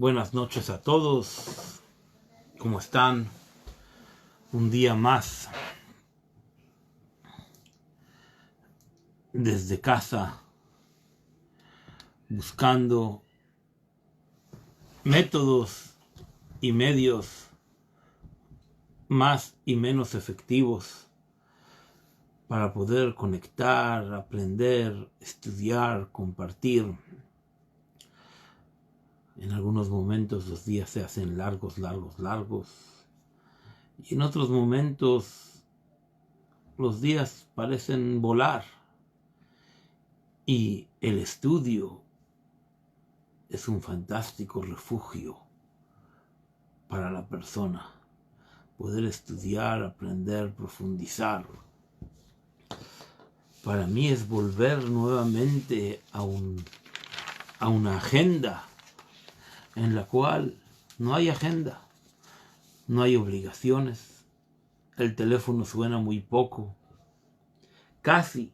Buenas noches a todos. ¿Cómo están? Un día más desde casa, buscando métodos y medios más y menos efectivos para poder conectar, aprender, estudiar, compartir. En algunos momentos los días se hacen largos. Y en otros momentos los días parecen volar. Y el estudio es un fantástico refugio para la persona. Poder estudiar, aprender, profundizar. Para mí es volver nuevamente a una agenda en la cual no hay agenda, no hay obligaciones, el teléfono suena muy poco, casi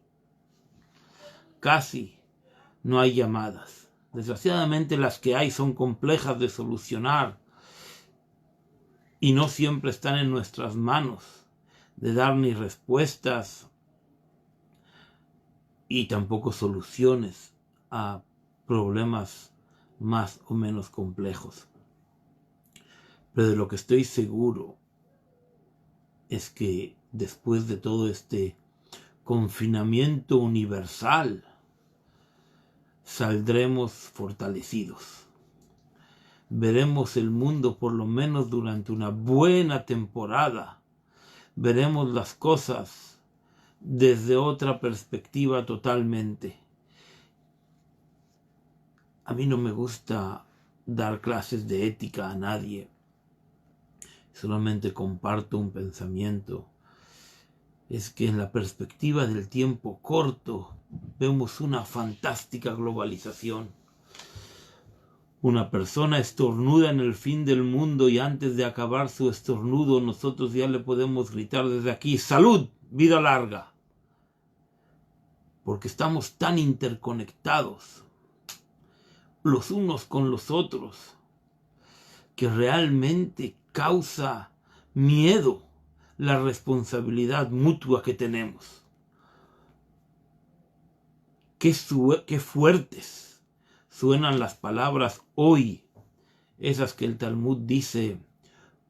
no hay llamadas. Desgraciadamente las que hay son complejas de solucionar y no siempre están en nuestras manos de dar ni respuestas y tampoco soluciones a problemas más o menos complejos. Pero de lo que estoy seguro es que después de todo este confinamiento universal, saldremos fortalecidos. Veremos el mundo por lo menos durante una buena temporada. Veremos las cosas desde otra perspectiva totalmente. A mí no me gusta dar clases de ética a nadie. Solamente comparto un pensamiento. Es que en la perspectiva del tiempo corto vemos una fantástica globalización. Una persona estornuda en el fin del mundo y antes de acabar su estornudo nosotros ya le podemos gritar desde aquí: ¡Salud! ¡Vida larga! Porque estamos tan interconectados los unos con los otros que realmente causa miedo la responsabilidad mutua que tenemos. Qué fuertes suenan las palabras hoy, esas que el Talmud dice: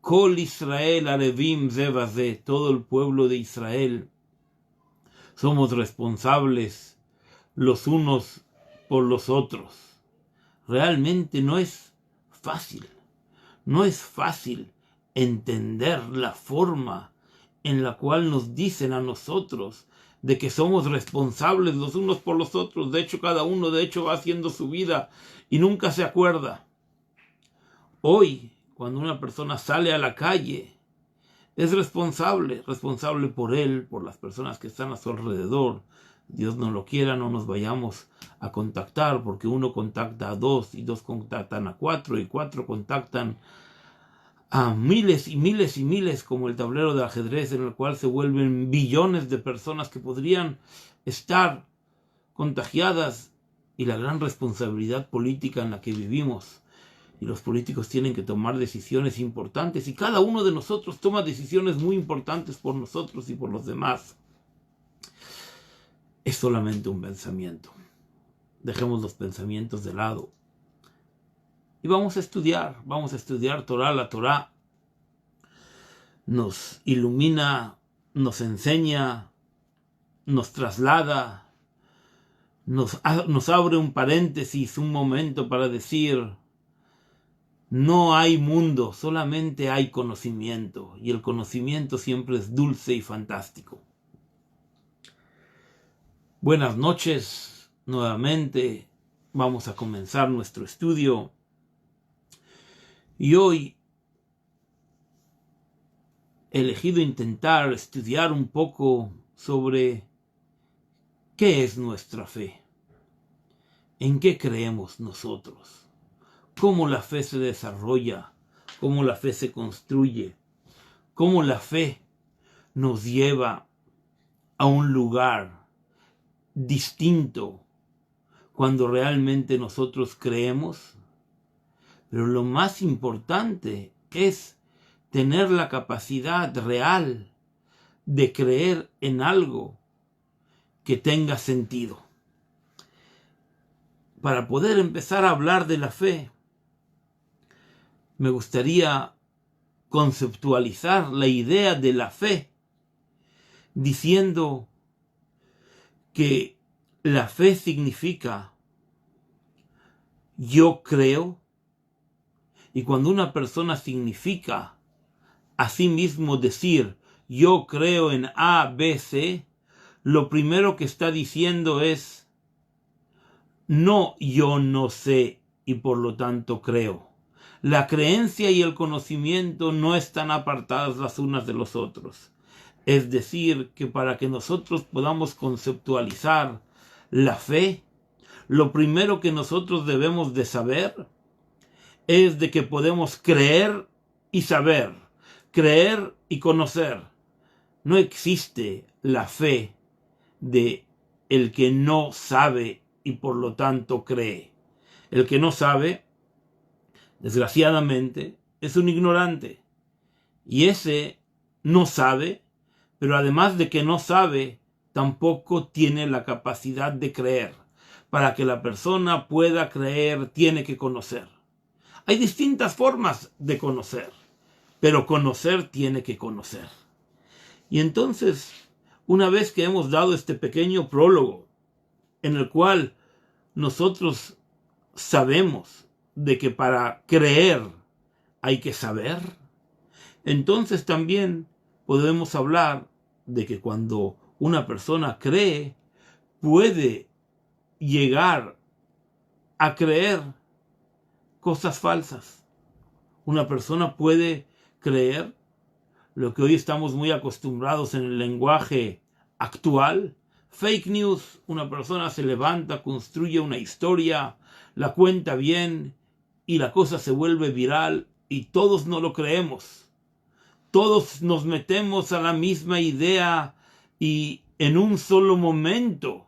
Kol Israel Arevim ze baze, todo el pueblo de Israel somos responsables los unos por los otros. Realmente no es fácil entender la forma en la cual nos dicen a nosotros de que somos responsables los unos por los otros. De hecho, cada uno va haciendo su vida y nunca se acuerda. Hoy, cuando una persona sale a la calle, es responsable por él, por las personas que están a su alrededor. Dios no lo quiera, no nos vayamos a contactar, porque uno contacta a dos, y dos contactan a cuatro, y cuatro contactan a miles y miles, como el tablero de ajedrez, en el cual se vuelven billones de personas que podrían estar contagiadas, y la gran responsabilidad política en la que vivimos. Y los políticos tienen que tomar decisiones importantes, y cada uno de nosotros toma decisiones muy importantes por nosotros y por los demás. Es solamente un pensamiento. Dejemos los pensamientos de lado y vamos a estudiar Torah. La Torah nos ilumina, nos enseña, nos traslada, nos abre un paréntesis, un momento para decir: no hay mundo, solamente hay conocimiento, y el conocimiento siempre es dulce y fantástico. Buenas noches, nuevamente vamos a comenzar nuestro estudio. Y hoy he elegido intentar estudiar un poco sobre qué es nuestra fe, en qué creemos nosotros, cómo la fe se desarrolla, cómo la fe se construye, cómo la fe nos lleva a un lugar distinto cuando realmente nosotros creemos, Pero lo más importante es tener la capacidad real de creer en algo que tenga sentido. Para poder empezar a hablar de la fe, me gustaría conceptualizar la idea de la fe diciendo que la fe significa yo creo, y cuando una persona significa a sí mismo decir yo creo en A, B, C, lo primero que está diciendo es no yo no sé y por lo tanto creo. La creencia y el conocimiento no están apartadas las unas de los otros. Es decir, que para que nosotros podamos conceptualizar la fe, lo primero que nosotros debemos de saber es de que podemos creer y saber, creer y conocer. No existe la fe de el que no sabe y por lo tanto cree. El que no sabe, desgraciadamente, es un ignorante. Y ese no sabe, pero además de que no sabe, tampoco tiene la capacidad de creer. Para que la persona pueda creer, tiene que conocer. Hay distintas formas de conocer, pero conocer tiene que conocer. Y entonces, una vez que hemos dado este pequeño prólogo, en el cual nosotros sabemos de que para creer hay que saber, entonces también podemos hablar de que cuando una persona cree, puede llegar a creer cosas falsas. Una persona puede creer lo que hoy estamos muy acostumbrados en el lenguaje actual, fake news. Una persona se levanta, construye una historia, la cuenta bien y la cosa se vuelve viral y todos no lo creemos. Todos nos metemos a la misma idea y en un solo momento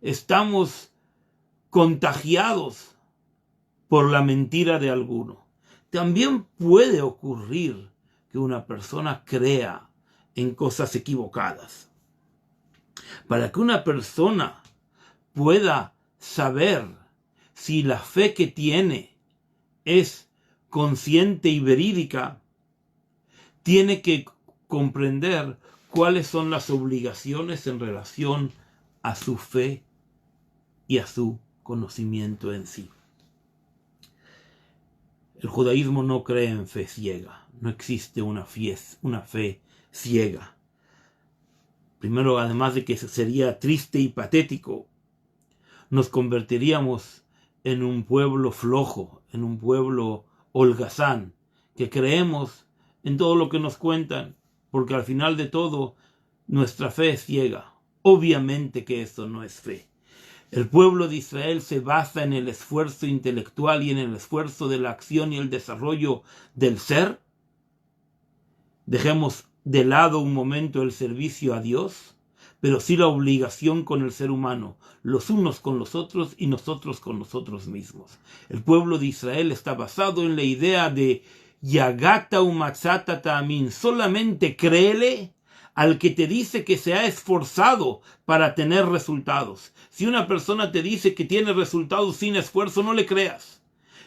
estamos contagiados por la mentira de alguno. También puede ocurrir que una persona crea en cosas equivocadas. Para que una persona pueda saber si la fe que tiene es consciente y verídica, tiene que comprender cuáles son las obligaciones en relación a su fe y a su conocimiento en sí. El judaísmo no cree en fe ciega. No existe una fe ciega. Primero, además de que sería triste y patético, nos convertiríamos en un pueblo flojo, en un pueblo holgazán, que creemos en todo lo que nos cuentan, porque al final de todo, nuestra fe es ciega. Obviamente que eso no es fe. El pueblo de Israel se basa en el esfuerzo intelectual y en el esfuerzo de la acción y el desarrollo del ser. Dejemos de lado un momento el servicio a Dios, pero sí la obligación con el ser humano, los unos con los otros y nosotros con nosotros mismos. El pueblo de Israel está basado en la idea de Yagata umatzata ta'amin, solamente créele al que te dice que se ha esforzado para tener resultados. Si una persona te dice que tiene resultados sin esfuerzo, no le creas.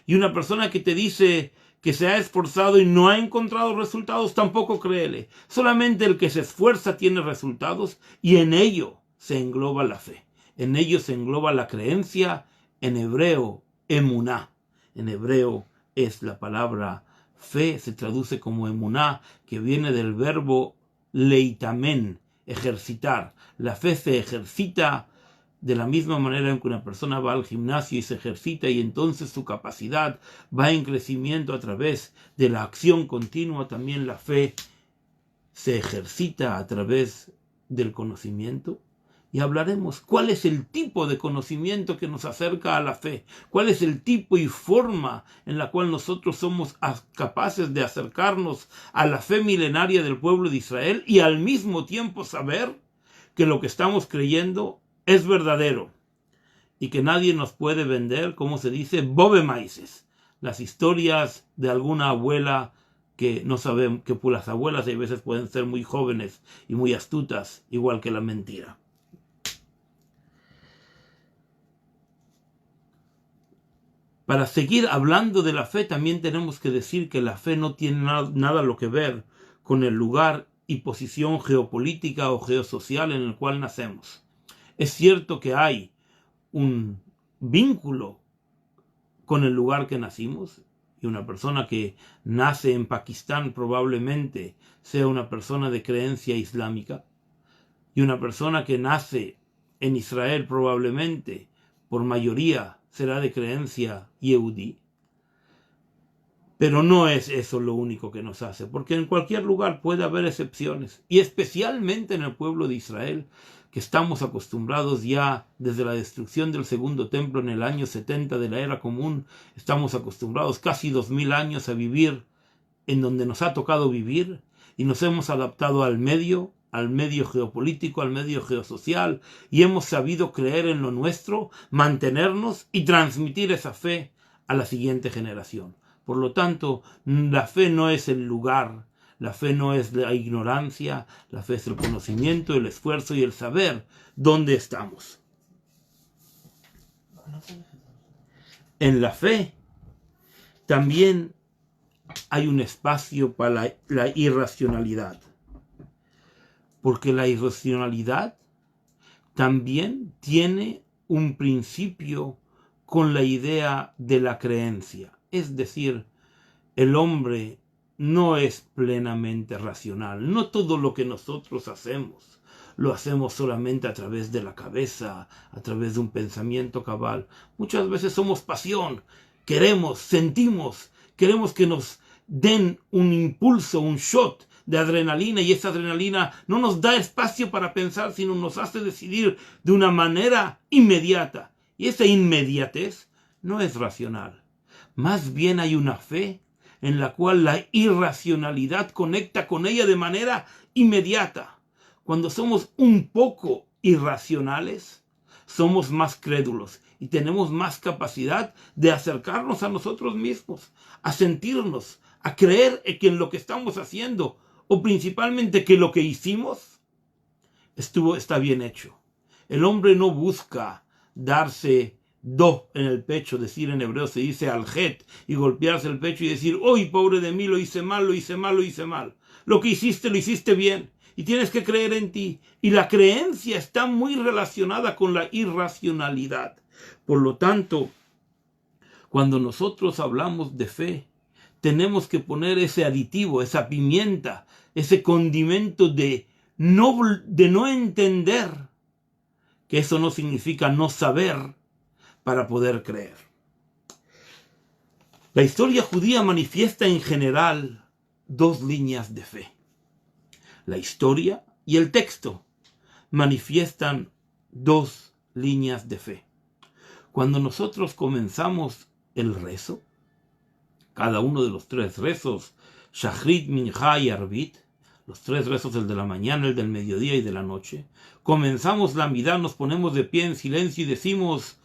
Y una persona que te dice que se ha esforzado y no ha encontrado resultados, tampoco créele. Solamente el que se esfuerza tiene resultados y en ello se engloba la fe. En ello se engloba la creencia, en hebreo, emuná. En hebreo es la palabra fe, se traduce como emuná, que viene del verbo leitamen, ejercitar. La fe se ejercita de la misma manera en que una persona va al gimnasio y se ejercita y entonces su capacidad va en crecimiento a través de la acción continua. También la fe se ejercita a través del conocimiento. Y hablaremos cuál es el tipo de conocimiento que nos acerca a la fe, cuál es el tipo y forma en la cual nosotros somos capaces de acercarnos a la fe milenaria del pueblo de Israel y al mismo tiempo saber que lo que estamos creyendo es verdadero y que nadie nos puede vender, como se dice, bobe maíces. las historias de alguna abuela que no sabemos, que por las abuelas a veces pueden ser muy jóvenes y muy astutas, igual que la mentira. Para seguir hablando de la fe, también tenemos que decir que la fe no tiene nada lo que ver con el lugar y posición geopolítica o geosocial en el cual nacemos. Es cierto que hay un vínculo con el lugar que nacimos, y una persona que nace en Pakistán probablemente sea una persona de creencia islámica, y una persona que nace en Israel probablemente por mayoría será de creencia yehudí. Pero no es eso lo único que nos hace, porque en cualquier lugar puede haber excepciones, y especialmente en el pueblo de Israel, que estamos acostumbrados ya desde la destrucción del segundo templo en el año 70 de la era común, estamos acostumbrados casi 2000 años a vivir en donde nos ha tocado vivir, y nos hemos adaptado al medio geopolítico, al medio geosocial, y hemos sabido creer en lo nuestro, mantenernos y transmitir esa fe a la siguiente generación. Por lo tanto, la fe no es el lugar, la fe no es la ignorancia, la fe es el conocimiento, el esfuerzo y el saber dónde estamos. En la fe también hay un espacio para la irracionalidad, porque la irracionalidad también tiene un principio con la idea de la creencia. Es decir, el hombre no es plenamente racional. No todo lo que nosotros hacemos lo hacemos solamente a través de la cabeza, a través de un pensamiento cabal. Muchas veces somos pasión, queremos, sentimos, queremos que nos den un impulso, un shot de adrenalina, y esa adrenalina no nos da espacio para pensar, sino nos hace decidir de una manera inmediata. Y esa inmediatez no es racional. Más bien hay una fe en la cual la irracionalidad conecta con ella de manera inmediata. Cuando somos un poco irracionales, somos más crédulos y tenemos más capacidad de acercarnos a nosotros mismos, a sentirnos, a creer que en lo que estamos haciendo, o principalmente que lo que hicimos, está bien hecho. El hombre no busca darse do en el pecho, decir en hebreo se dice aljet, y golpearse el pecho y decir, ¡ay, pobre de mí, lo hice mal, lo hice mal, lo hice mal! Lo que hiciste, lo hiciste bien, y tienes que creer en ti. Y la creencia está muy relacionada con la irracionalidad. Por lo tanto, cuando nosotros hablamos de fe, tenemos que poner ese aditivo, esa pimienta, ese condimento de no entender, que eso no significa no saber, para poder creer. La historia judía manifiesta en general dos líneas de fe. La historia y el texto manifiestan dos líneas de fe. Cuando nosotros comenzamos el rezo, cada uno de los tres rezos, Shachrit, Minjá y Arbit, los tres rezos, el de la mañana, el del mediodía y de la noche, comenzamos la midá, nos ponemos de pie en silencio y decimos,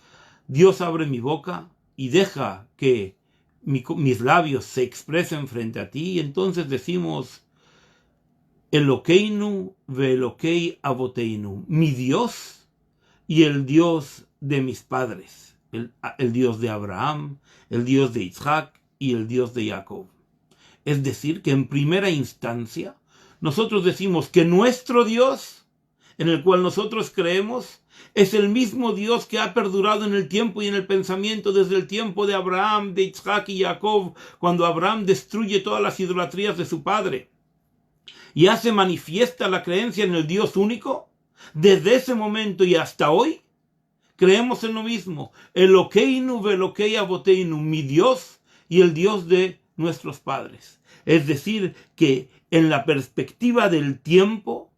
Dios abre mi boca y deja que mis labios se expresen frente a ti, y entonces decimos, Elokeinu ve Elokei Avoteinu, mi Dios y el Dios de mis padres, el Dios de Abraham, el Dios de Isaac y el Dios de Jacob. Es decir, que en primera instancia nosotros decimos que nuestro Dios, en el cual nosotros creemos, es el mismo Dios que ha perdurado en el tiempo y en el pensamiento desde el tiempo de Abraham, de Isaac y Jacob, cuando Abraham destruye todas las idolatrías de su padre y hace manifiesta la creencia en el Dios único. Desde ese momento y hasta hoy creemos en lo mismo, Elokeinu ve Elokei Avoteinu, mi Dios y el Dios de nuestros padres. Es decir, que en la perspectiva del tiempo,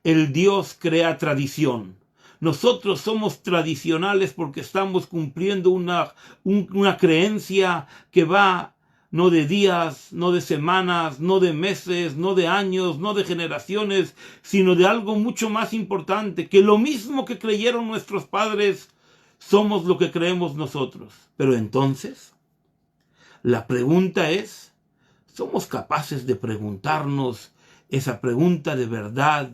el Dios crea tradición. Nosotros somos tradicionales porque estamos cumpliendo una creencia que va no de días, no de semanas, no de meses, no de años, no de generaciones, sino de algo mucho más importante, que lo mismo que creyeron nuestros padres, somos lo que creemos nosotros. Pero entonces, La pregunta es, ¿somos capaces de preguntarnos esa pregunta de verdad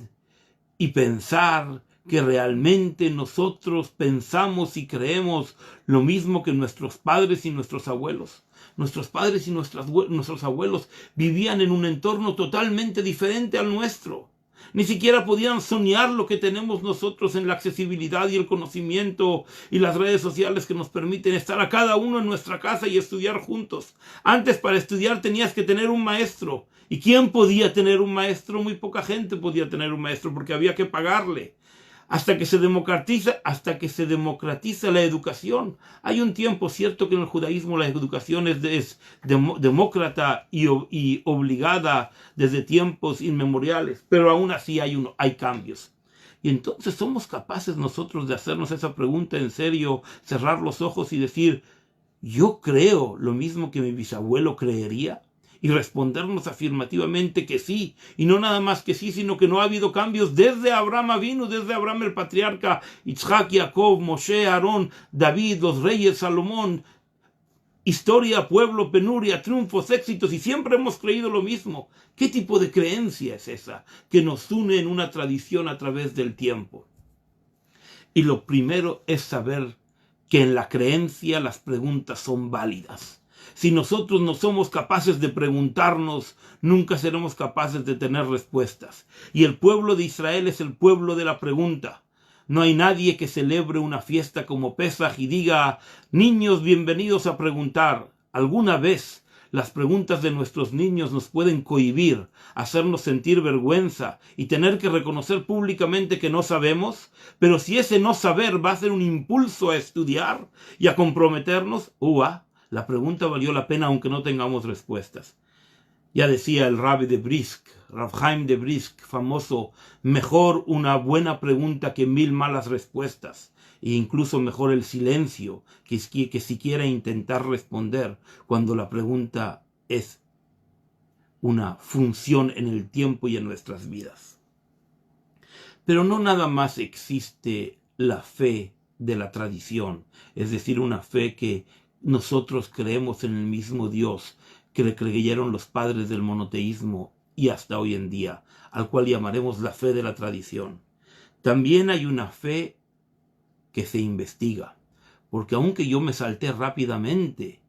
y pensar que realmente nosotros pensamos y creemos lo mismo que nuestros padres y nuestros abuelos? Nuestros padres y nuestros abuelos vivían en un entorno totalmente diferente al nuestro. Ni siquiera podían soñar lo que tenemos nosotros en la accesibilidad y el conocimiento y las redes sociales que nos permiten estar a cada uno en nuestra casa y estudiar juntos. Antes, para estudiar tenías que tener un maestro. ¿Y quién podía tener un maestro? Muy poca gente podía tener un maestro porque había que pagarle. Hasta que se democratiza la educación. Hay un tiempo, cierto, que en el judaísmo la educación es demócrata y obligada desde tiempos inmemoriales, pero aún así hay cambios. Y entonces somos capaces nosotros de hacernos esa pregunta en serio, cerrar los ojos y decir, ¿yo creo lo mismo que mi bisabuelo creería? Y respondernos afirmativamente que sí, y no nada más que sí, sino que no ha habido cambios desde Abraham Avinu, desde Abraham el patriarca, Yitzhak, Jacob, Moshe, Aarón, David, los reyes, Salomón, historia, pueblo, penuria, triunfos, éxitos, y siempre hemos creído lo mismo. ¿Qué tipo de creencia es esa que nos une en una tradición a través del tiempo? Y lo primero es saber que en la creencia las preguntas son válidas. Si nosotros no somos capaces de preguntarnos, nunca seremos capaces de tener respuestas. Y el pueblo de Israel es el pueblo de la pregunta. No hay nadie que celebre una fiesta como Pesaj y diga, niños, bienvenidos a preguntar. Alguna vez las preguntas de nuestros niños nos pueden cohibir, hacernos sentir vergüenza y tener que reconocer públicamente que no sabemos, pero si ese no saber va a ser un impulso a estudiar y a comprometernos, la pregunta valió la pena aunque no tengamos respuestas. Ya decía el Rabbi de Brisk, Rav Chaim de Brisk, famoso, mejor una buena pregunta que 1000 malas respuestas, e incluso mejor el silencio que siquiera intentar responder cuando la pregunta es una función en el tiempo y en nuestras vidas. Pero no nada más existe la fe de la tradición, es decir, una fe que nosotros creemos en el mismo Dios que le creyeron los padres del monoteísmo y hasta hoy en día, al cual llamaremos la fe de la tradición. También hay una fe que se investiga, porque aunque yo me salté rápidamente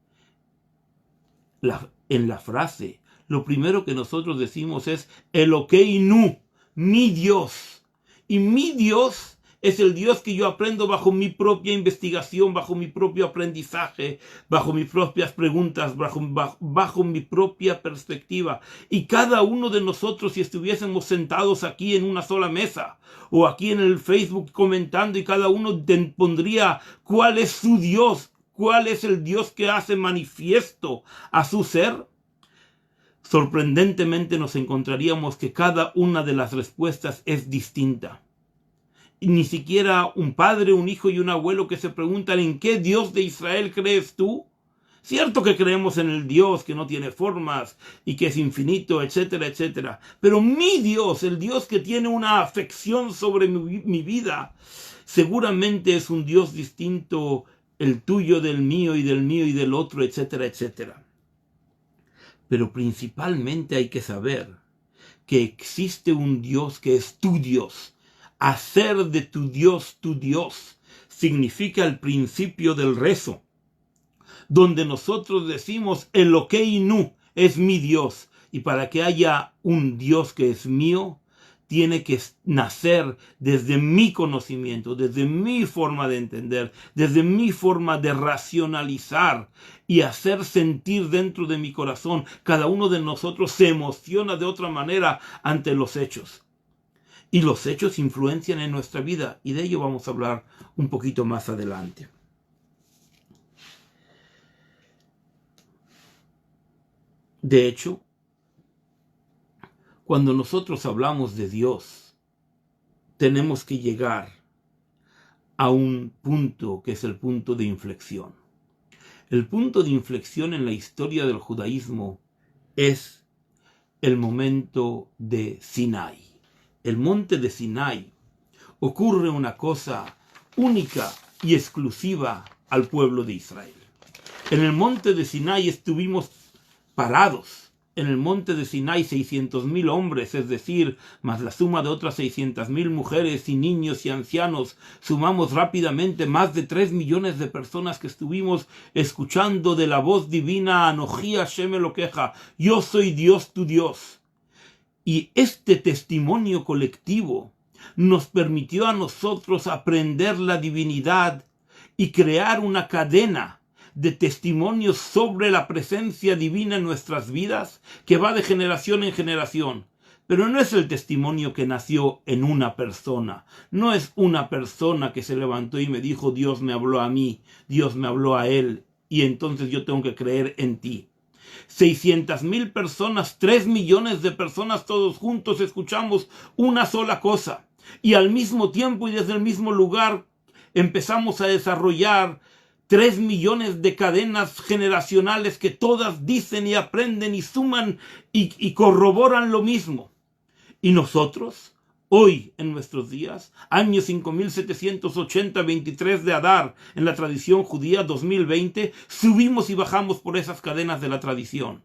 en la frase, lo primero que nosotros decimos es Elokeinu, mi Dios. Y mi Dios es el Dios que yo aprendo bajo mi propia investigación, bajo mi propio aprendizaje, bajo mis propias preguntas, bajo mi propia perspectiva. Y cada uno de nosotros, si estuviésemos sentados aquí en una sola mesa, o aquí en el Facebook comentando, y cada uno pondría cuál es su Dios, cuál es el Dios que hace manifiesto a su ser, sorprendentemente nos encontraríamos que cada una de las respuestas es distinta. Y ni siquiera un padre, un hijo y un abuelo que se preguntan ¿en qué Dios de Israel crees tú? Cierto que creemos en el Dios que no tiene formas y que es infinito, etcétera, etcétera. Pero mi Dios, el Dios que tiene una afección sobre mi vida, seguramente es un Dios distinto, el tuyo del mío y del otro, etcétera, etcétera. Pero principalmente hay que saber que existe un Dios que es tu Dios. Hacer de tu Dios significa el principio del rezo, donde nosotros decimos Elokeinu es mi Dios, y para que haya un Dios que es mío, tiene que nacer desde mi conocimiento, desde mi forma de entender, desde mi forma de racionalizar y hacer sentir dentro de mi corazón. Cada uno de nosotros se emociona de otra manera ante los hechos. Y los hechos influencian en nuestra vida, y de ello vamos a hablar un poquito más adelante. De hecho, cuando nosotros hablamos de Dios, tenemos que llegar a un punto que es el punto de inflexión. El punto de inflexión en la historia del judaísmo es el momento de Sinai. El monte de Sinai ocurre una cosa única y exclusiva al pueblo de Israel. En el monte de Sinai estuvimos parados. En el monte de Sinai 600.000 hombres, es decir, más la suma de otras 600.000 mujeres y niños y ancianos, sumamos rápidamente más de 3 millones de personas que estuvimos escuchando de la voz divina, Anoji Hashem Elokeja, yo soy Dios tu Dios. Y este testimonio colectivo nos permitió a nosotros aprender la divinidad y crear una cadena de testimonios sobre la presencia divina en nuestras vidas que va de generación en generación. Pero no es el testimonio que nació en una persona. No es una persona que se levantó y me dijo, Dios me habló a mí, Dios me habló a él, y entonces yo tengo que creer en ti. 600.000 personas, 3 millones de personas todos juntos escuchamos una sola cosa. Y al mismo tiempo y desde el mismo lugar empezamos a desarrollar 3 millones de cadenas generacionales que todas dicen y aprenden y suman y corroboran lo mismo. Y nosotros, hoy en nuestros días, año 5780, 23 de Adar, en la tradición judía 2020, subimos y bajamos por esas cadenas de la tradición.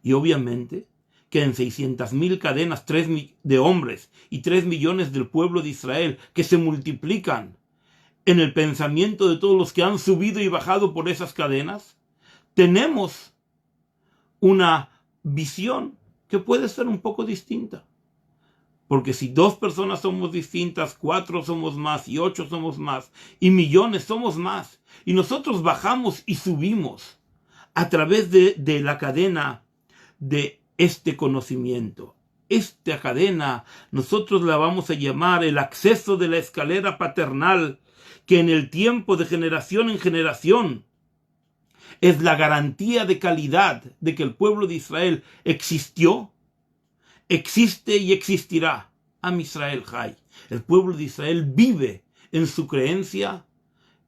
Y obviamente que en 600.000 cadenas, 3 de hombres y 3 millones del pueblo de Israel, que se multiplican en el pensamiento de todos los que han subido y bajado por esas cadenas, tenemos una visión que puede ser un poco distinta. Porque si 2 personas somos distintas, 4 somos más, y 8 somos más, y millones somos más, y nosotros bajamos y subimos a través de la cadena de este conocimiento. Esta cadena nosotros la vamos a llamar el acceso de la escalera paternal, que en el tiempo de generación en generación es la garantía de calidad de que el pueblo de Israel existió, existe y existirá. Am Israel Jai. El pueblo de Israel vive en su creencia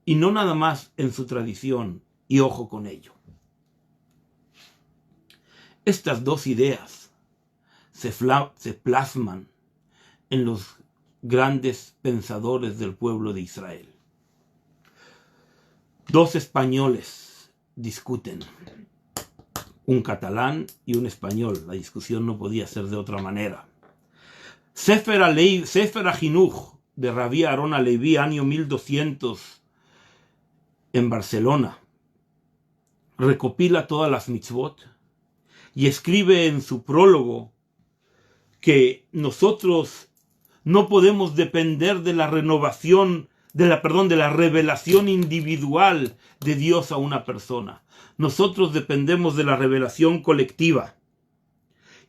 y no nada más en su tradición. Y ojo con ello. Estas dos ideas se plasman en los grandes pensadores del pueblo de Israel. 2 españoles discuten, un catalán y un español. La discusión no podía ser de otra manera. Sefer HaJinuch de Rabbi Aharon HaLevi, año 1200, en Barcelona, recopila todas las mitzvot y escribe en su prólogo que nosotros no podemos depender de la renovación, de la revelación individual de Dios a una persona. Nosotros dependemos de la revelación colectiva.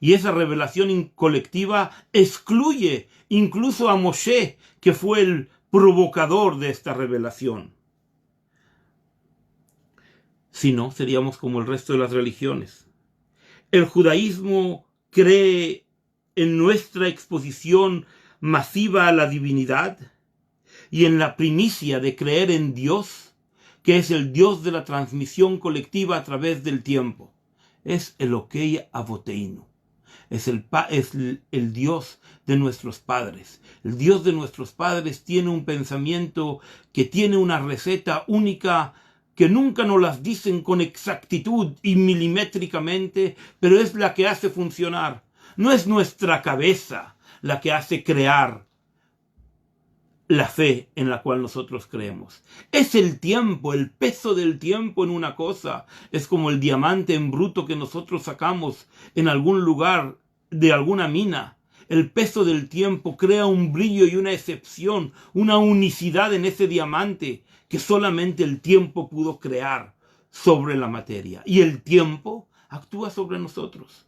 Y esa revelación colectiva excluye incluso a Moshe, que fue el provocador de esta revelación. Si no, seríamos como el resto de las religiones. El judaísmo cree en nuestra exposición masiva a la divinidad y en la primicia de creer en Dios, que es el Dios de la transmisión colectiva a través del tiempo. Es Elokei Avoteinu. Es el Dios de nuestros padres. El Dios de nuestros padres tiene un pensamiento que tiene una receta única que nunca nos las dicen con exactitud y milimétricamente, pero es la que hace funcionar. No es nuestra cabeza la que hace crear la fe en la cual nosotros creemos. Es el tiempo, el peso del tiempo en una cosa. Es como el diamante en bruto que nosotros sacamos en algún lugar de alguna mina. El peso del tiempo crea un brillo y una excepción, una unicidad en ese diamante que solamente el tiempo pudo crear sobre la materia. Y el tiempo actúa sobre nosotros.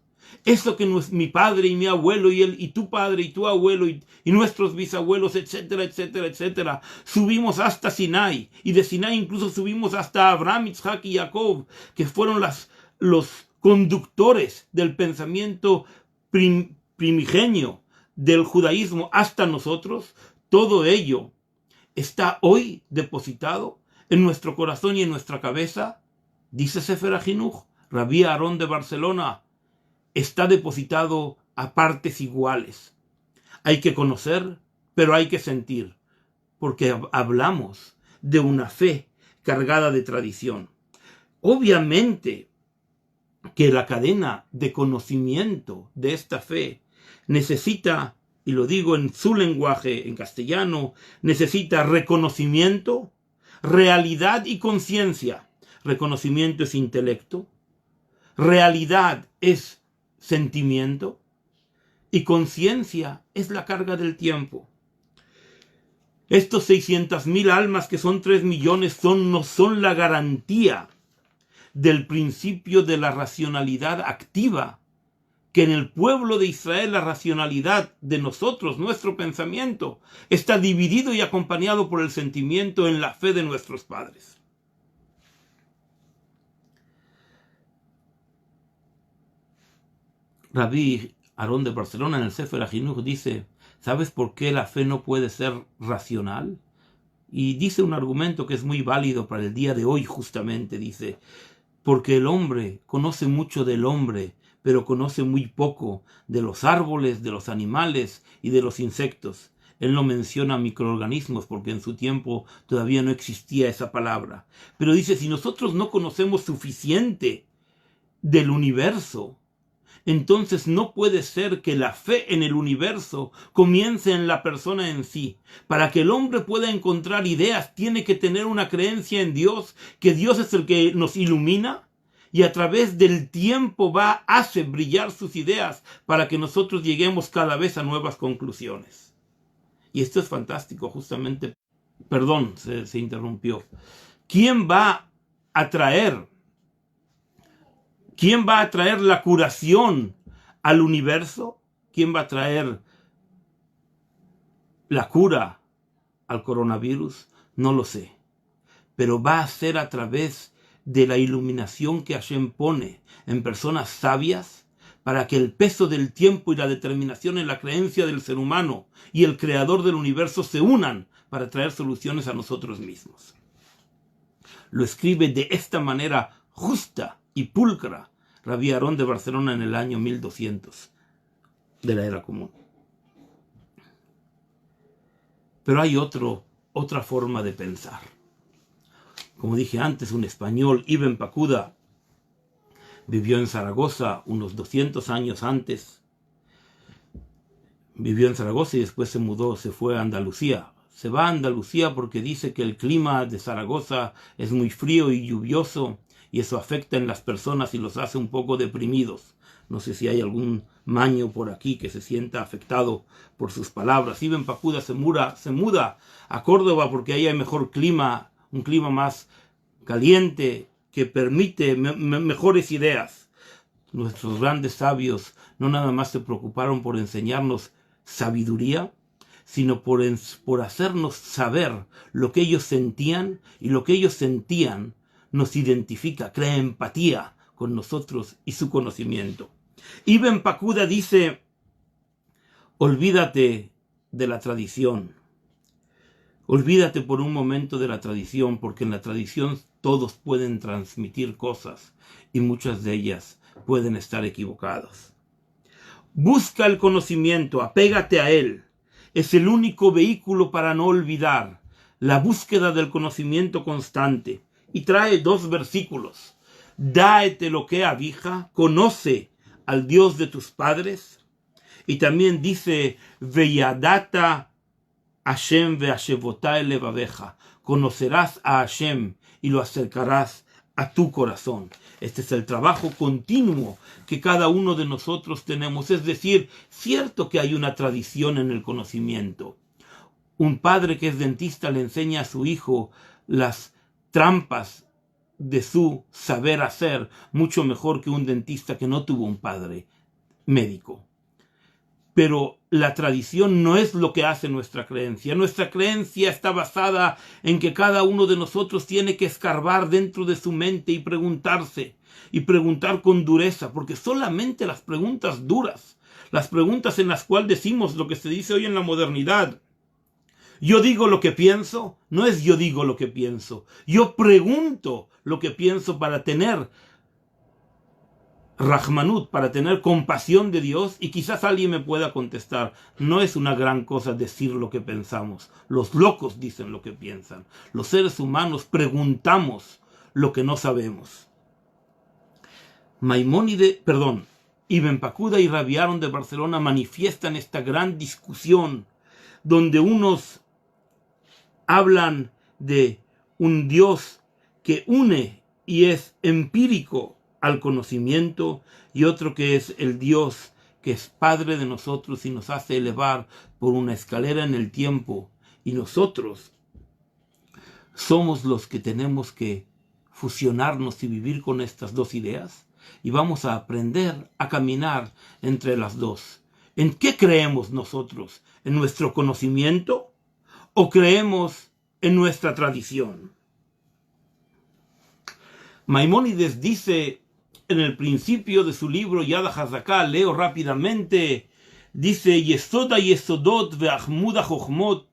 Eso que mi padre y mi abuelo y tu padre y tu abuelo y nuestros bisabuelos, etcétera, etcétera, etcétera, subimos hasta Sinai, y de Sinai incluso subimos hasta Abraham, Isaac y Jacob, que fueron los conductores del pensamiento primigenio del judaísmo hasta nosotros. Todo ello está hoy depositado en nuestro corazón y en nuestra cabeza. Dice Sefer HaJinuch, Rabbi Aharon de Barcelona, está depositado a partes iguales. Hay que conocer, pero hay que sentir, porque hablamos de una fe cargada de tradición. Obviamente que la cadena de conocimiento de esta fe necesita, y lo digo en su lenguaje, en castellano, necesita reconocimiento, realidad y conciencia. Reconocimiento es intelecto, realidad es sentimiento y conciencia es la carga del tiempo. Estos 600.000 almas, que son 3 millones, no son la garantía del principio de la racionalidad activa, que en el pueblo de Israel la racionalidad de nosotros, nuestro pensamiento, está dividido y acompañado por el sentimiento en la fe de nuestros padres. Rabí Aarón de Barcelona en el Sefer HaChinuch dice: ¿sabes por qué la fe no puede ser racional? Y dice un argumento que es muy válido para el día de hoy justamente, dice: porque el hombre conoce mucho del hombre, pero conoce muy poco de los árboles, de los animales y de los insectos. Él no menciona microorganismos porque en su tiempo todavía no existía esa palabra. Pero dice, si nosotros no conocemos suficiente del universo, entonces no puede ser que la fe en el universo comience en la persona en sí. Para que el hombre pueda encontrar ideas, tiene que tener una creencia en Dios, que Dios es el que nos ilumina y a través del tiempo hace brillar sus ideas para que nosotros lleguemos cada vez a nuevas conclusiones. Y esto es fantástico, justamente. Perdón, se interrumpió. ¿Quién va a traer la curación al universo? ¿Quién va a traer la cura al coronavirus? No lo sé. Pero va a ser a través de la iluminación que Hashem pone en personas sabias, para que el peso del tiempo y la determinación en la creencia del ser humano y el creador del universo se unan para traer soluciones a nosotros mismos. Lo escribe de esta manera justa y pulcra Rabí Aarón de Barcelona en el año 1200 de la era común. Pero hay otra forma de pensar. Como dije antes, un español, Ibn Pacuda, vivió en Zaragoza unos 200 años antes. Vivió en Zaragoza y después se fue a Andalucía. Se va a Andalucía porque dice que el clima de Zaragoza es muy frío y lluvioso, y eso afecta en las personas y los hace un poco deprimidos. No sé si hay algún maño por aquí que se sienta afectado por sus palabras. Ibn Pacuda se muda a Córdoba porque ahí hay mejor clima, un clima más caliente que permite mejores ideas. Nuestros grandes sabios no nada más se preocuparon por enseñarnos sabiduría, sino por hacernos saber lo que ellos sentían, y lo que ellos sentían nos identifica, crea empatía con nosotros y su conocimiento. Ibn Pacuda dice: olvídate de la tradición. Olvídate por un momento de la tradición, porque en la tradición todos pueden transmitir cosas y muchas de ellas pueden estar equivocadas. Busca el conocimiento, apégate a él. Es el único vehículo para no olvidar, la búsqueda del conocimiento constante. Y trae 2 versículos. Dáete lo que avija, conoce al Dios de tus padres. Y también dice, Veyadata Hashem ve'ashevotá elevaveja. Conocerás a Hashem y lo acercarás a tu corazón. Este es el trabajo continuo que cada uno de nosotros tenemos. Es decir, cierto que hay una tradición en el conocimiento. Un padre que es dentista le enseña a su hijo las trampas de su saber hacer mucho mejor que un dentista que no tuvo un padre médico. Pero la tradición no es lo que hace nuestra creencia. Nuestra creencia está basada en que cada uno de nosotros tiene que escarbar dentro de su mente y preguntarse, y preguntar con dureza, porque solamente las preguntas duras, las preguntas en las cuales decimos lo que se dice hoy en la modernidad: yo digo lo que pienso, no es yo digo lo que pienso. Yo pregunto lo que pienso para tener Rahmanut, para tener compasión de Dios, y quizás alguien me pueda contestar. No es una gran cosa decir lo que pensamos. Los locos dicen lo que piensan. Los seres humanos preguntamos lo que no sabemos. Ibn Pacuda y Rabbi Aaron de Barcelona manifiestan esta gran discusión donde unos hablan de un Dios que une y es empírico al conocimiento, y otro que es el Dios que es Padre de nosotros y nos hace elevar por una escalera en el tiempo, y nosotros somos los que tenemos que fusionarnos y vivir con estas dos ideas, y vamos a aprender a caminar entre las dos. ¿En qué creemos nosotros? ¿En nuestro conocimiento o creemos en nuestra tradición? Maimónides dice en el principio de su libro Yad HaZaká, leo rápidamente, dice: Yesoda Yesodot ve'achmud ha'chochmot,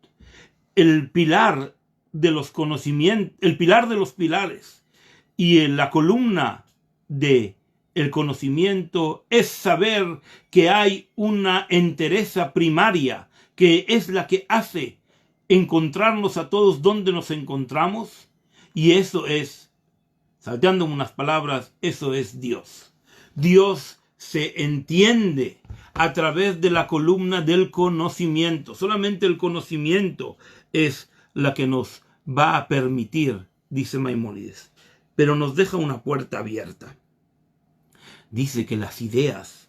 el pilar de los conocimientos, el pilar de los pilares y la columna de el conocimiento es saber que hay una entereza primaria que es la que hace encontrarnos a todos donde nos encontramos, y eso es, salteando unas palabras, eso es Dios. Dios se entiende a través de la columna del conocimiento. Solamente el conocimiento es la que nos va a permitir, dice Maimónides, pero nos deja una puerta abierta. Dice que las ideas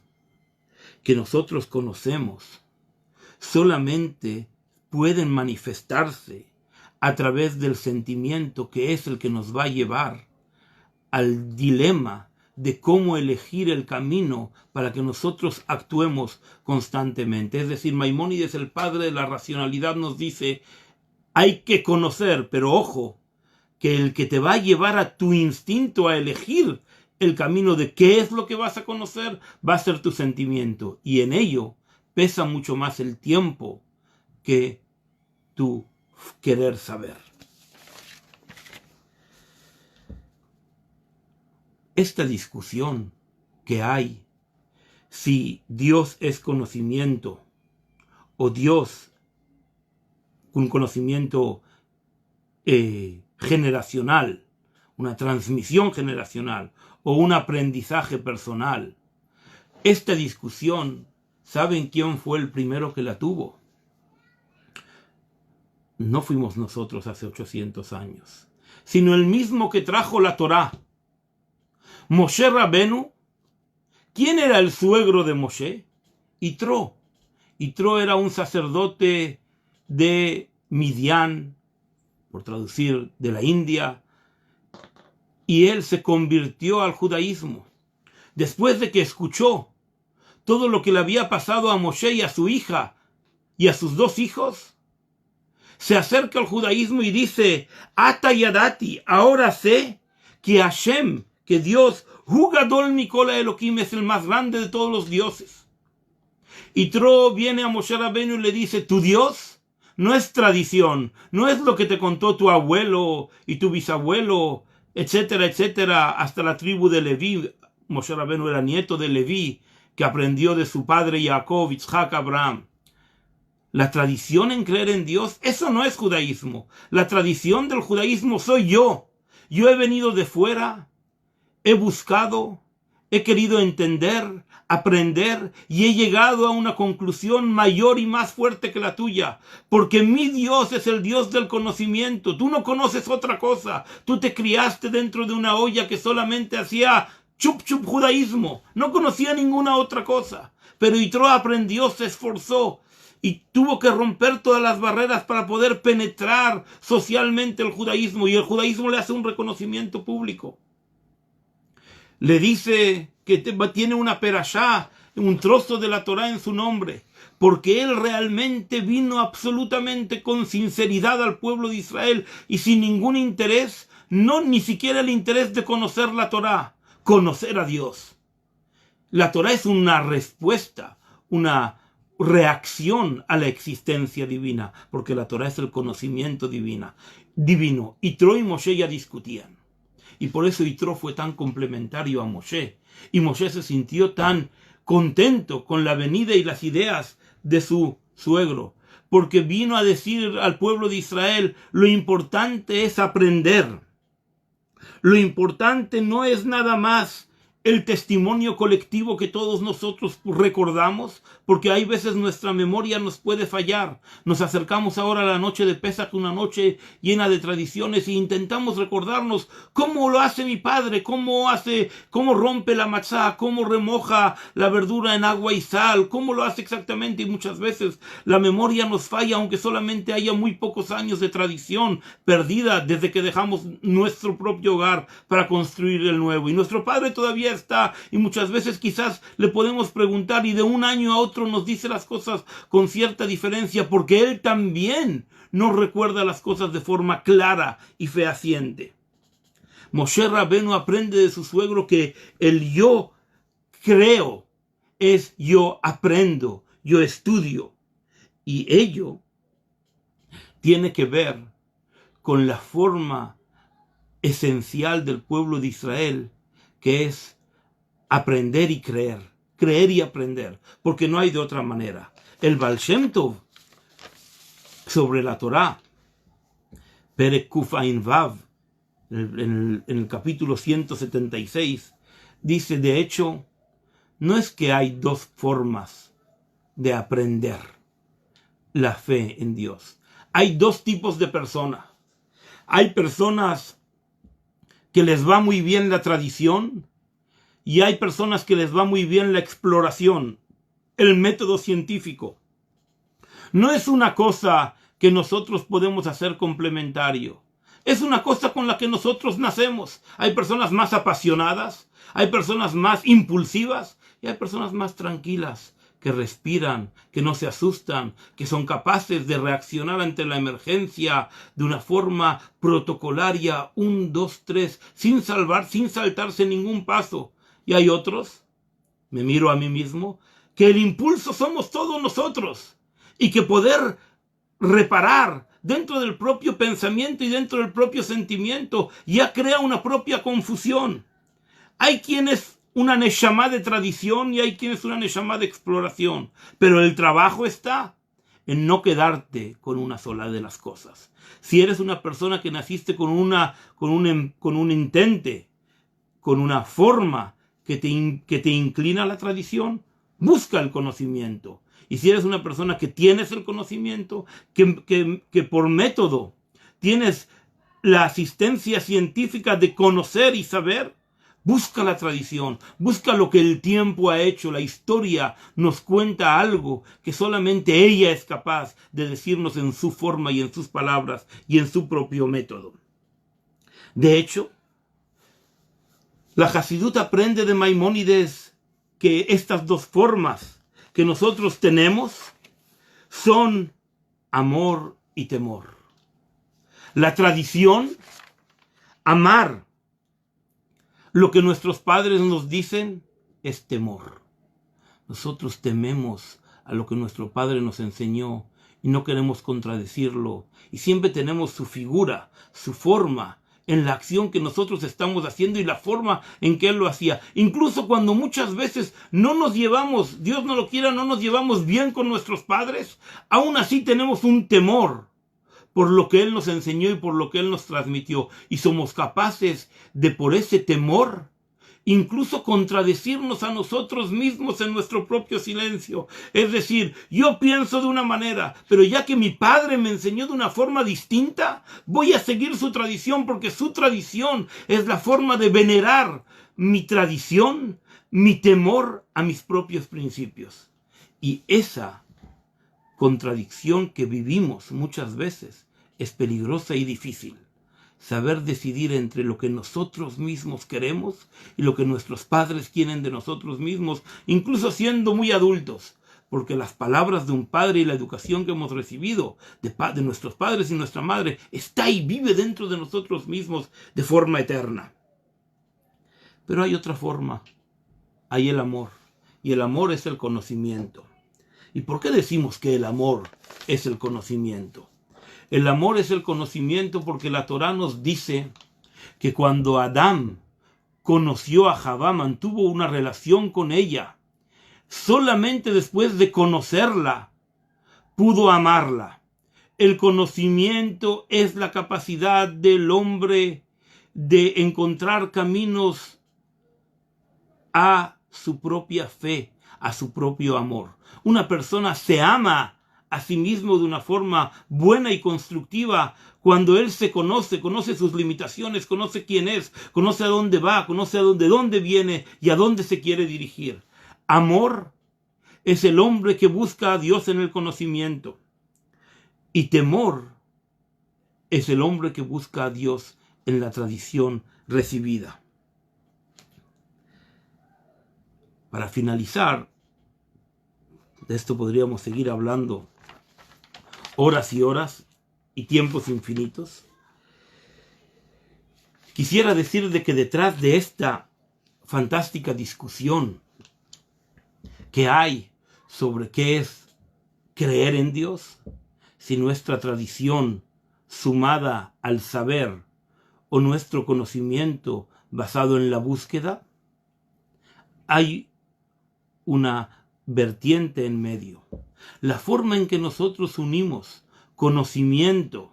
que nosotros conocemos solamente pueden manifestarse a través del sentimiento, que es el que nos va a llevar al dilema de cómo elegir el camino para que nosotros actuemos constantemente. Es decir, Maimónides, el padre de la racionalidad, nos dice: hay que conocer, pero ojo, que el que te va a llevar a tu instinto a elegir el camino de qué es lo que vas a conocer va a ser tu sentimiento, y en ello pesa mucho más el tiempo que tu querer saber. Esta discusión que hay, si Dios es conocimiento o Dios un conocimiento generacional, una transmisión generacional o un aprendizaje personal, esta discusión, ¿saben quién fue el primero que la tuvo? No fuimos nosotros hace 800 años, sino el mismo que trajo la Torá, Moshe Rabenu. ¿Quién era el suegro de Moshe? Yitro. Yitro era un sacerdote de Midian, por traducir, de la India, y él se convirtió al judaísmo después de que escuchó todo lo que le había pasado a Moshe y a su hija y a sus dos hijos. Se acerca al judaísmo y dice: Ata yadati, ahora sé que Hashem, que Dios, Hu Gadol Mikol Elohim, es el más grande de todos los dioses. Yitro viene a Moshe Rabenu y le dice: tu Dios no es tradición, no es lo que te contó tu abuelo y tu bisabuelo, etcétera, etcétera, hasta la tribu de Leví. Moshe Rabenu era nieto de Leví, que aprendió de su padre Jacob, Isaac, Abraham. La tradición en creer en Dios, eso no es judaísmo. La tradición del judaísmo soy yo. Yo he venido de fuera, he buscado, he querido entender, aprender, y he llegado a una conclusión mayor y más fuerte que la tuya, porque mi Dios es el Dios del conocimiento. Tú no conoces otra cosa. Tú te criaste dentro de una olla que solamente hacía chup chup judaísmo, no conocía ninguna otra cosa. Pero Yitro aprendió, se esforzó y tuvo que romper todas las barreras para poder penetrar socialmente el judaísmo, y el judaísmo le hace un reconocimiento público. Le dice que tiene una perashá, un trozo de la Torá en su nombre, porque él realmente vino absolutamente con sinceridad al pueblo de Israel y sin ningún interés, no ni siquiera el interés de conocer la Torá, conocer a Dios. La Torá es una respuesta, una reacción a la existencia divina, porque la Torá es el conocimiento divino. Yitro y Moshe ya discutían. Y por eso Yitro fue tan complementario a Moshe. Y Moshe se sintió tan contento con la venida y las ideas de su suegro, porque vino a decir al pueblo de Israel: lo importante es aprender. Lo importante no es nada más el testimonio colectivo que todos nosotros recordamos, porque hay veces nuestra memoria nos puede fallar. Nos acercamos ahora a la noche de Pesaj, una noche llena de tradiciones, e intentamos recordarnos cómo lo hace mi padre, cómo rompe la matzá, cómo remoja la verdura en agua y sal, cómo lo hace exactamente, y muchas veces la memoria nos falla, aunque solamente haya muy pocos años de tradición perdida desde que dejamos nuestro propio hogar para construir el nuevo. Y nuestro padre todavía está, y muchas veces quizás le podemos preguntar, y de un año a otro nos dice las cosas con cierta diferencia, porque él también nos recuerda las cosas de forma clara y fehaciente. Moshe Rabenu aprende de su suegro que el yo creo es yo aprendo, yo estudio, y ello tiene que ver con la forma esencial del pueblo de Israel, que es aprender y creer y aprender, porque no hay de otra manera. El Baal Shem Tov, sobre la Torá, Perek Kuf Ain Vav, en el capítulo 176, dice, de hecho, no es que hay dos formas de aprender la fe en Dios. Hay dos tipos de personas. Hay personas que les va muy bien la tradición, y hay personas que les va muy bien la exploración, el método científico. No es una cosa que nosotros podemos hacer complementario. Es una cosa con la que nosotros nacemos. Hay personas más apasionadas, hay personas más impulsivas y hay personas más tranquilas, que respiran, que no se asustan, que son capaces de reaccionar ante la emergencia de una forma protocolaria, 1, 2, 3, sin saltarse ningún paso. Y hay otros, me miro a mí mismo, que el impulso somos todos nosotros, y que poder reparar dentro del propio pensamiento y dentro del propio sentimiento ya crea una propia confusión. Hay quienes una neshama de tradición y hay quienes una neshama de exploración, pero el trabajo está en no quedarte con una sola de las cosas. Si eres una persona que naciste con un intente, con una forma que te inclina a la tradición, busca el conocimiento. Y si eres una persona que tienes el conocimiento, que por método tienes la asistencia científica de conocer y saber, busca la tradición, busca lo que el tiempo ha hecho. La historia nos cuenta algo que solamente ella es capaz de decirnos en su forma y en sus palabras y en su propio método. De hecho, la Hasidut aprende de Maimónides que estas dos formas que nosotros tenemos son amor y temor. La tradición, amar lo que nuestros padres nos dicen, es temor. Nosotros tememos a lo que nuestro padre nos enseñó y no queremos contradecirlo. Y siempre tenemos su figura, su forma, en la acción que nosotros estamos haciendo y la forma en que él lo hacía. Incluso cuando muchas veces no nos llevamos, Dios no lo quiera, no nos llevamos bien con nuestros padres, aún así tenemos un temor por lo que él nos enseñó y por lo que él nos transmitió. Y somos capaces de, por ese temor, incluso contradecirnos a nosotros mismos en nuestro propio silencio. Es decir, yo pienso de una manera, pero ya que mi padre me enseñó de una forma distinta, voy a seguir su tradición, porque su tradición es la forma de venerar mi tradición, mi temor a mis propios principios. Y esa contradicción que vivimos muchas veces es peligrosa y difícil. Saber decidir entre lo que nosotros mismos queremos y lo que nuestros padres quieren de nosotros mismos, incluso siendo muy adultos, porque las palabras de un padre y la educación que hemos recibido de nuestros padres y nuestra madre está y vive dentro de nosotros mismos de forma eterna. Pero hay otra forma, hay el amor, y el amor es el conocimiento. ¿Y por qué decimos que el amor es el conocimiento? El amor es el conocimiento porque la Torá nos dice que cuando Adán conoció a Javá, mantuvo una relación con ella, solamente después de conocerla, pudo amarla. El conocimiento es la capacidad del hombre de encontrar caminos a su propia fe, a su propio amor. Una persona se ama a sí mismo de una forma buena y constructiva cuando él se conoce, conoce sus limitaciones, conoce quién es, conoce a dónde va, conoce de dónde viene y a dónde se quiere dirigir. Amor es el hombre que busca a Dios en el conocimiento. Y temor es el hombre que busca a Dios en la tradición recibida. Para finalizar, de esto podríamos seguir hablando horas y horas y tiempos infinitos. Quisiera decir de que detrás de esta fantástica discusión que hay sobre qué es creer en Dios, si nuestra tradición sumada al saber o nuestro conocimiento basado en la búsqueda, hay una vertiente en medio. La forma en que nosotros unimos conocimiento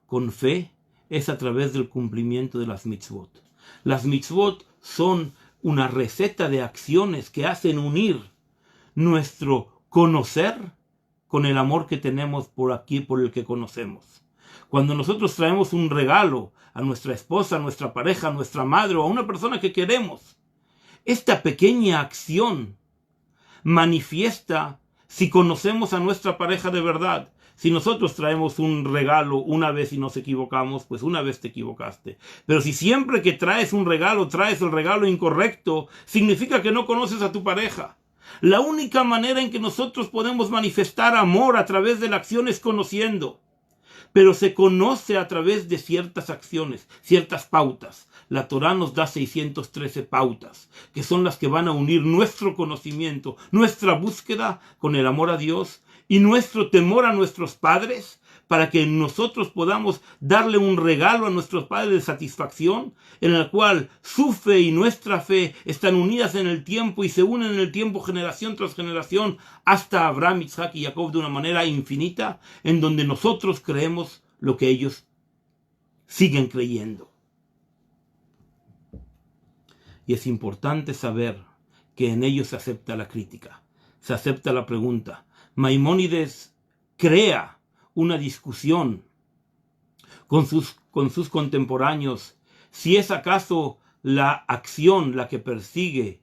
con fe es a través del cumplimiento de las mitzvot. Las mitzvot son una receta de acciones que hacen unir nuestro conocer con el amor que tenemos por aquí, por el que conocemos. Cuando nosotros traemos un regalo a nuestra esposa, a nuestra pareja, a nuestra madre o a una persona que queremos, esta pequeña acción manifiesta si conocemos a nuestra pareja de verdad. Si nosotros traemos un regalo una vez y nos equivocamos, pues una vez te equivocaste. Pero si siempre que traes un regalo, traes el regalo incorrecto, significa que no conoces a tu pareja. La única manera en que nosotros podemos manifestar amor a través de la acción es conociendo. Pero se conoce a través de ciertas acciones, ciertas pautas. La Torá nos da 613 pautas, que son las que van a unir nuestro conocimiento, nuestra búsqueda con el amor a Dios y nuestro temor a nuestros padres, para que nosotros podamos darle un regalo a nuestros padres de satisfacción, en el cual su fe y nuestra fe están unidas en el tiempo y se unen en el tiempo generación tras generación hasta Abraham, Isaac y Jacob de una manera infinita, en donde nosotros creemos lo que ellos siguen creyendo. Y es importante saber que en ellos se acepta la crítica, se acepta la pregunta. Maimónides crea una discusión con sus contemporáneos si es acaso la acción la que persigue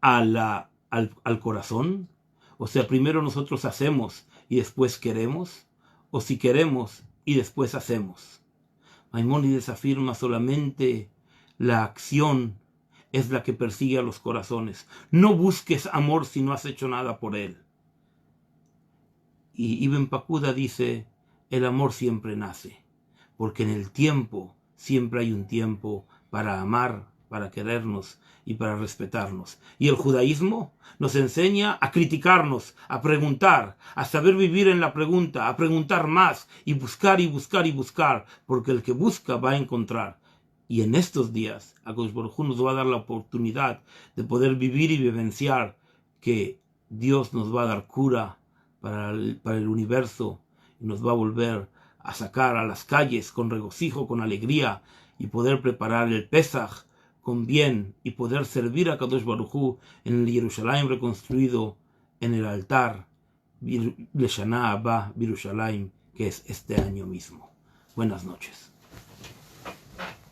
al corazón, o sea, primero nosotros hacemos y después queremos, o si queremos y después hacemos. Maimónides afirma solamente la acción es la que persigue a los corazones. No busques amor si no has hecho nada por él. Y Ibn Pakuda dice, el amor siempre nace, porque en el tiempo siempre hay un tiempo para amar, para querernos y para respetarnos. Y el judaísmo nos enseña a criticarnos, a preguntar, a saber vivir en la pregunta, a preguntar más y buscar y buscar y buscar, porque el que busca va a encontrar. Y en estos días, Akadosh Baruj Hu nos va a dar la oportunidad de poder vivir y vivenciar que Dios nos va a dar cura para el universo y nos va a volver a sacar a las calles con regocijo, con alegría y poder preparar el Pesaj con bien y poder servir a Akadosh Baruj Hu en el Jerusalén reconstruido, en el altar Leshana Abba Yerushalayim, que es este año mismo. Buenas noches.